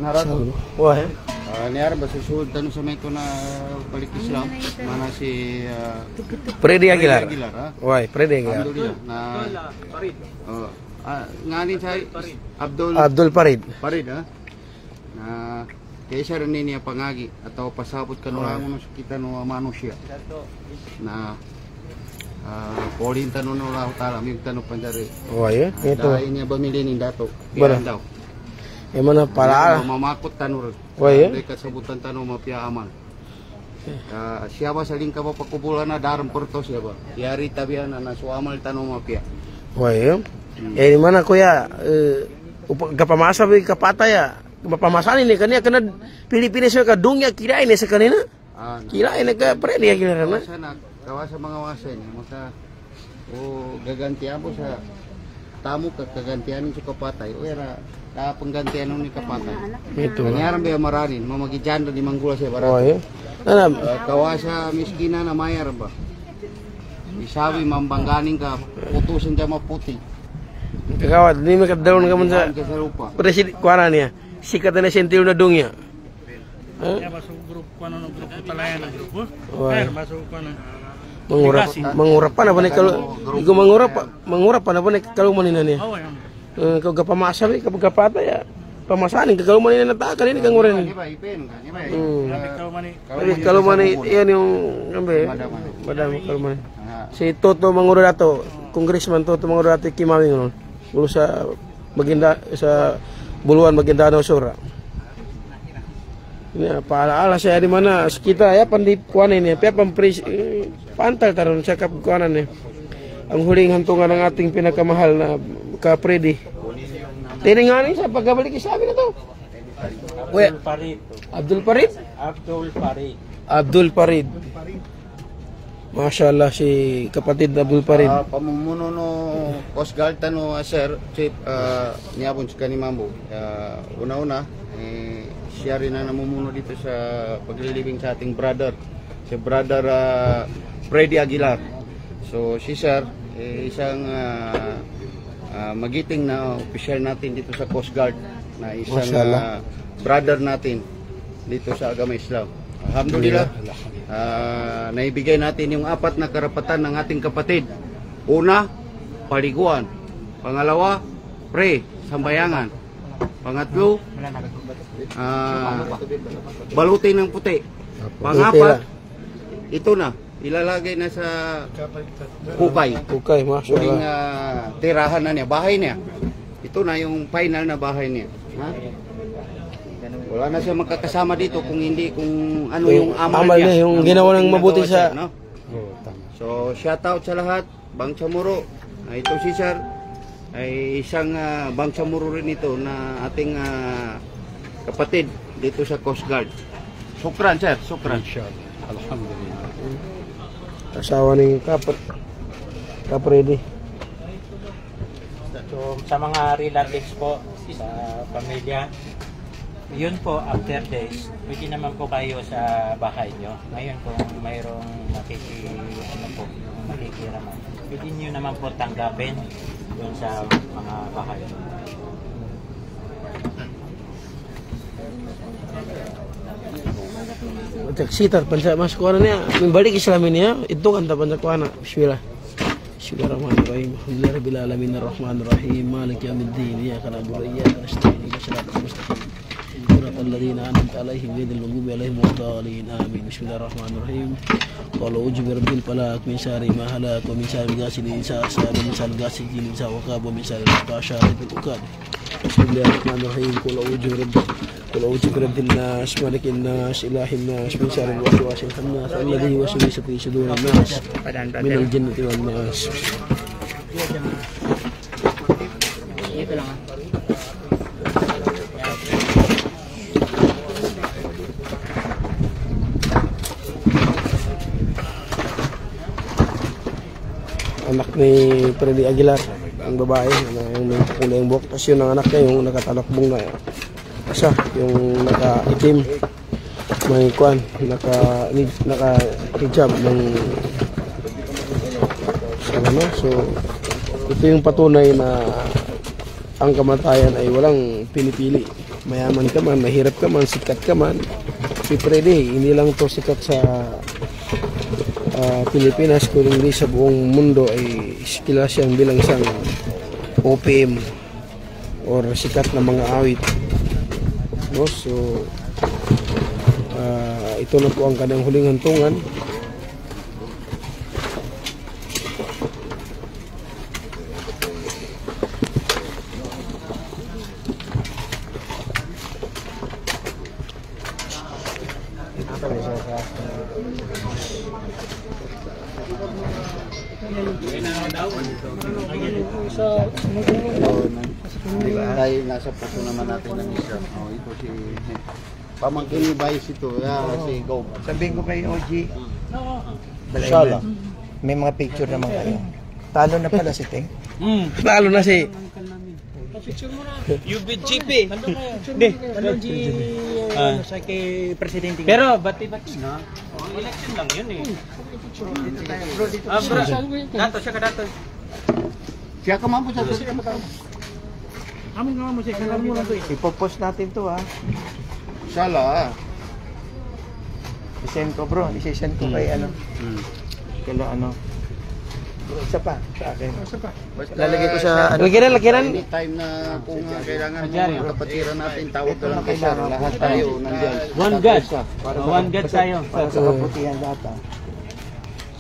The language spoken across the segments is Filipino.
Narato. Wah. Niara ba susunod tanong sa may ko na balik Islam mana si Freddy Aguilar. Ha? Wah, Freddy Aguilar. Alhamdulillah na Farid. Nganin sa Abdul Farid. Farid ha. Na kaya siya rin niya pangagi atau pasabot ka nung kita no manusia. Na Polin tanong ng Allah Ta'ala may tanong panjari. Wah ya, itu. Dahil niya bamili ni dato. Benar. Daw. Yang mana pala? Mamakot tanong. Wah ya. Dekat sebutan tanong mapia aman. Siapa saling ka pakubulan na daram porto siapa. Yari tabian na suamal tanong mapia. Wah ya. Di mana kuya? Kapamasa bi kapata ya. Kapamasan ini kan ya kena pilih-pilih saya kadungnya kira ini sekarang ini. Kira ini ke Freddy Aguilar na. Kawasan mga wasan maka gaganti mo sa tamu kagantian sa kapatay o era penggantian ni kapatay Itu kanyaran ba maranin mamagijando di manggula sa barat. Oh ya. Kawasa miskina na mayar ba isabi mambangganing ka putusin ka maputi kagawad ni makadaon ka man sa lupa presiden kuana niya sikat na sentil na dungya. Masuk grup kuana grup pelayanan grup. Masuk kuana mengurap pa na ba ni kalau igo mengurap pa na ba ni kalau manina niya. Kau gapamasa bi kapag gapata ya pamasanin ka kalau manina nataka ni kang nguren. Kalau mani yan yung kambe. Madam kalau mani. Si Toto Manguro dato, Congressman Toto Manguro dato Kimawing non. Ulo sa Maguinda sa Buluan Maguindanao Sur. Ini paala saya di mana kita ya pandikuan ini ya pampris pantal taron sa kapkuanan ni ang huling hantungan ng ating pinakamahal na ka Freddy. Tiningani sa pagbalik sabi na to. Abdul Farid. Abdul Farid. Masya Allah si kapatid Abdul Farid. Pamumuno no Coast Guard no sir chief niabon si kanimambo. Una-una siya rin na namumuno dito sa paglilibing sa ating brother. Si brother Freddy Aguilar. So si sir isang magiting na official natin dito sa Coast Guard na isang brother natin dito sa Agama Islam. Alhamdulillah. Naibigay natin yung 4 na karapatan ng ating kapatid. Una, paliguan. Pangalawa, sambayangan. Pangatlo, balutin ng puti. Pangapat, ito na, ilalagay na sa hukay. Hukay, masya Uling Allah. tirahan na niya, bahay niya. Ito na yung final na bahay niya. Ha? Wala na siya makakasama dito kung hindi kung ano yung amal niya. Yung ginawa ng mabuti sa... No? So, shout out sa lahat. Bang Chamorro. Ito si Sir ay isang Bang Chamorro rin ito na ating kapatid dito sa Coast Guard. Sukran, Sir. Sukran. Alhamdulillah. Asawa ni Freddy. So, sa mga relatives po, sa pamilya, yun po, after days, pwede naman po kayo sa bahay nyo. Ngayon kung mayroong makikiraman, pwede nyo naman po tanggapin yun sa mga bahay. Sitar pansa mas kuana niya. Balik Islamin niya. Ito kan tapan sa kuana. Bismillah. Bismillahirrahmanirrahim. Alhamdulillahirabbil alamin arrahmanirrahim maliki yaumiddin. Iyyaka na'budu wa iyyaka nasta'in. Ihdinas siratal mustaqim. Siratal ladzina an'amta 'alaihim ghairil maghdubi 'alaihim waladdallin. Amin. Bismillahirrahmanirrahim. Qul a'udzu birabbil falaq min syarri ma halaq wa min syarri ghasilin idza hasad wa min syarri ghasilin idza waqab wa min syarri al-fahsya'i fil uqad. Bismillahirrahmanirrahim. Qul a'udzu birabbil nas malikin nas ilahin nas min syarril waswasil khannas alladzi yuwaswisu fi sudurin nas minal jinnati wan nas. Ito lang. Anak ni Freddy Aguilar, ang babae, yung may kulay yung buhok. Tapos yun ang anak niya, yung nakatalakbong na asa, yung naka-itim, may kuan, naka-hijab ng ano. So, ito yung patunay na ang kamatayan ay walang pinipili. mayaman ka man, mahirap ka man, sikat ka man, si Freddy, hindi lang to sikat sa Pilipinas, kundi sa buong mundo ay kilala siyang bilang isang OPM or sikat na mga awit. No? So, ito na po ang kanyang huling hantungan. Dahil nasa puso naman natin ng isa. Ito si pamangkin ni Vice ito. Si Go. Sabihin ko kay OG, Sala. may mga picture naman kayo. Talo na pala si Teng. Lalo na si UBGP. Hindi. Sa kay Presidente. Pero bati-bati na. Election lang yun eh. Bro. Dato siya ka dato. Siya ka man po sa Amin nga mo siya kalam mo lang to eh. Ipopost natin to ha. Sala. I-send ko bro. I-send ko kay ano. Kala ano. Isa pa sa akin. Lalagay ko sa ano. Lakiran. Anytime na kung kailangan mo kapatiran natin, tawag ka lang kay Sir. Lahat tayo nandiyan. One God. One God tayo. Para sa kabutihan data.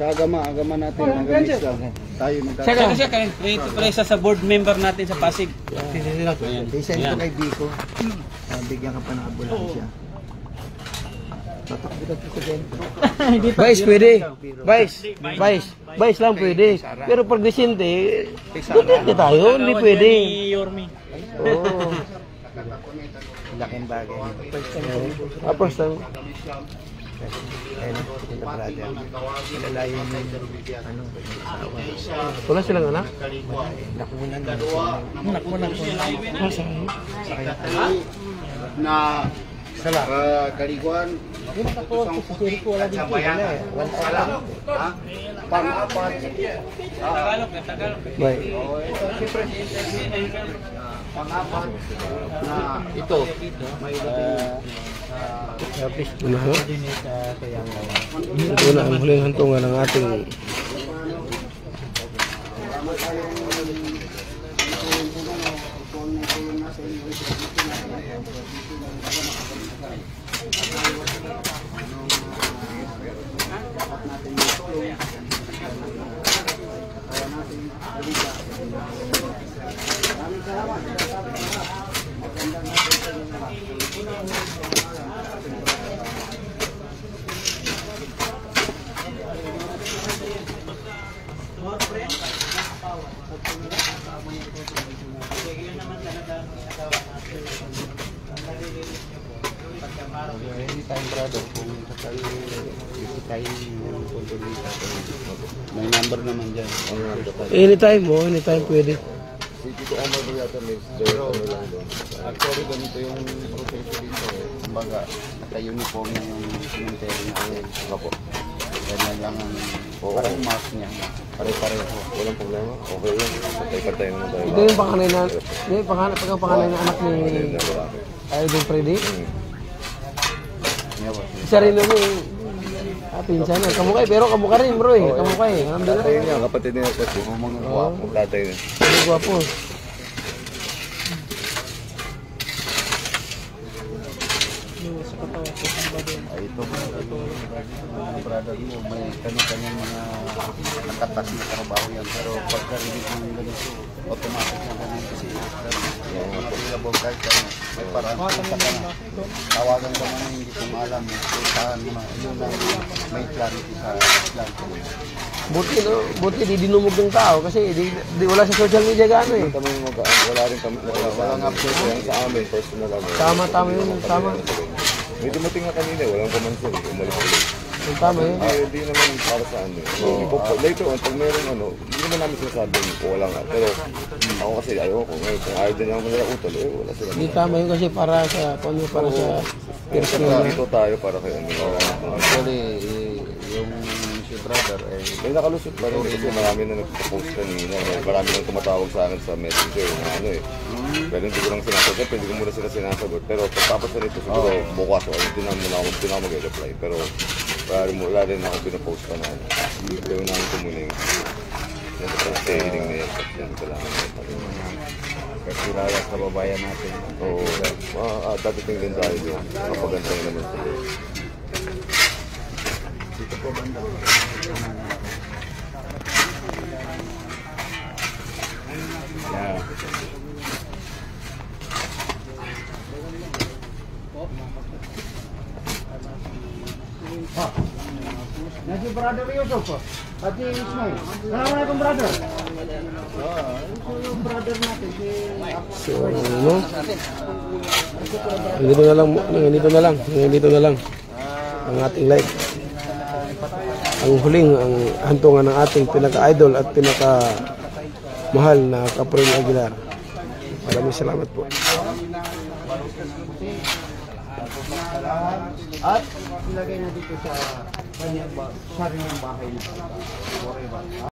Sa agama natin, agama Islam. Tayo magkakaroon. Siya kay ito pala isa sa board member natin sa Pasig. I-send ko kay Biko. Bigyan ka pa ng ambulansya. Tatakbo ng presidente. Vice pwede. Vice lang pwede. Pero pag Vicente, duterte tayo, hindi pwede. Yormi. Oo. Laking bagay. Tapos lang. Ayun, the brother. Malalayo na yung ano, asawa. Wala silang anak? Nakunan na. Na kaliguan isang puti at sabayan. Sala. Pang-apat. Bye. Pang-apat na ito. May Ano ha? Ito na ang huling hantungan ng ating anytime brother, kung sakali tayo yung kontrolita, may number naman dyan. anytime pwede. Pero actually ganito yung proseso dito. Kumbaga, naka-uniform na yung cemetery natin. Ganyan lang ang parang mask niya. Pare-pareho. Walang problema. Okay yun. Patay-patay naman tayo. Ito yung panganay na anak ni Idol Freddy. Isa rin naman yung pinsan niya. Kamukha pero kamukha rin bro eh. Kamukha eh. Tatay niya, kapatid niya kasi. Mga gwapo. Tatay niya. Ano gwapo. Ay, ito mga brother mo, may kanya-kanyang mga nakatas na trabaho yan. Pero pagkarinig ng ganito, automatic na ganun kasi available card ka na. May parang punta ka na. Tawagan ka na hindi kong alam. Puntahan mo na. Yun lang may clarity sa Islam. Buti di dinumog ng tao kasi di wala sa social media gaano eh. Kami wala rin kami. Walang update Yan sa amin, personal kami. Tama yun. Tama. May dumating nga kanina, walang kumansin. Umalis ulit. Tama yun. Hindi naman para sa ano. Later on, pag meron ano, hindi naman namin sinasabi ko wala nga. Pero ako kasi ayaw ko. Ngayon, kung ayaw din ako nila utol, wala sila. Hindi tama yun kasi para sa Dito tayo para kay ano. Actually, yung si brother, eh, May nakalusot pa rin kasi marami na nagpo-post kanina. Marami nang tumatawag sa akin sa messenger na ano eh. Pero hindi ko lang sinasagot, hindi ko muna sila sinasagot. Pero pagtapos na nito siguro bukas o hindi na muna ako mag-reply. Pero wala rin ako pinapost pa na ano. Pero unahin ko muna yung training na yan. Kailangan kasi lala sa babayan natin. Oo. Dadating din tayo doon. Kapagantay naman sila. Dito po banda. Yeah. Nasi brother Yusuf po. Hati Ismail. Assalamualaikum brother. Yung brother natin si So, ano? Ganito na lang ang ating live. Ang huling, ang hantungan ng ating pinaka-idol at pinaka-mahal na Kapren Aguilar. Maraming salamat po. at ilagay na dito sa kanyang sariling bahay na forever.